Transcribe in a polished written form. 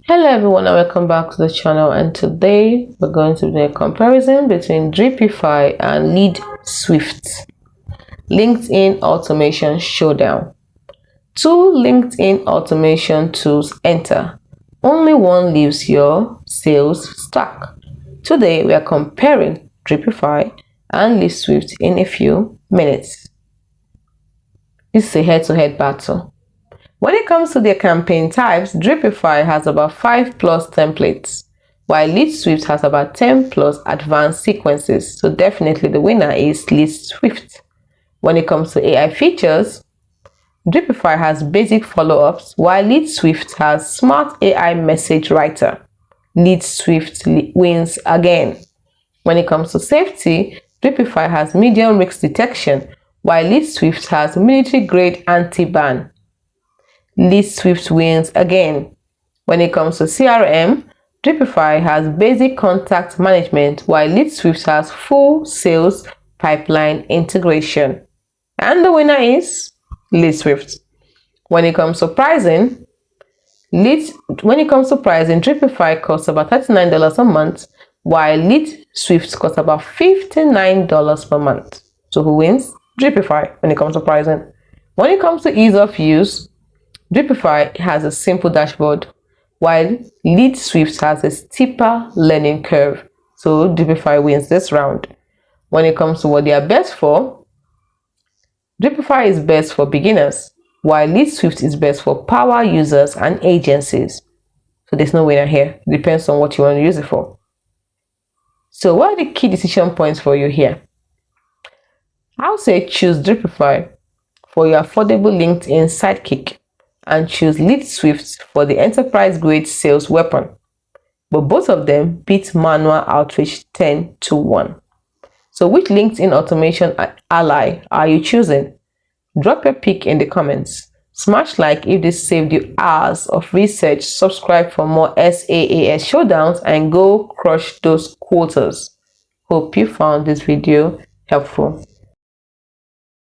Hello everyone and welcome back to the channel, and today we're going to do a comparison between Dripify and LeadSwift. LinkedIn Automation Showdown. 2 LinkedIn automation tools enter. Only one leaves your sales stuck. Today we are comparing Dripify and LeadSwift in a few minutes. This is a head-to-head battle. When it comes to their campaign types, Dripify has about 5+ templates, while LeadSwift has about 10+ advanced sequences. So definitely the winner is LeadSwift. When it comes to AI features, Dripify has basic follow-ups, while LeadSwift has smart AI message writer. LeadSwift wins again. When it comes to safety, Dripify has medium risk detection, while LeadSwift has military-grade anti-ban. LeadSwift wins again. When it comes to CRM, Dripify has basic contact management, while LeadSwift has full sales pipeline integration. And the winner is LeadSwift. When it comes to pricing, Dripify costs about $39 a month, while LeadSwift costs about $59 per month. So who wins? Dripify when it comes to pricing. When it comes to ease of use, Dripify has a simple dashboard, while LeadSwift has a steeper learning curve. So Dripify wins this round. When it comes to what they are best for, Dripify is best for beginners, while LeadSwift is best for power users and agencies. So there's no winner here. It depends on what you want to use it for. So what are the key decision points for you here? I'll say choose Dripify for your affordable LinkedIn sidekick, and choose LeadSwift for the enterprise-grade sales weapon. But both of them beat manual outreach 10-1. So which LinkedIn automation ally are you choosing? Drop your pick in the comments. Smash like if this saved you hours of research. Subscribe for more SaaS showdowns and go crush those quotas. Hope you found this video helpful.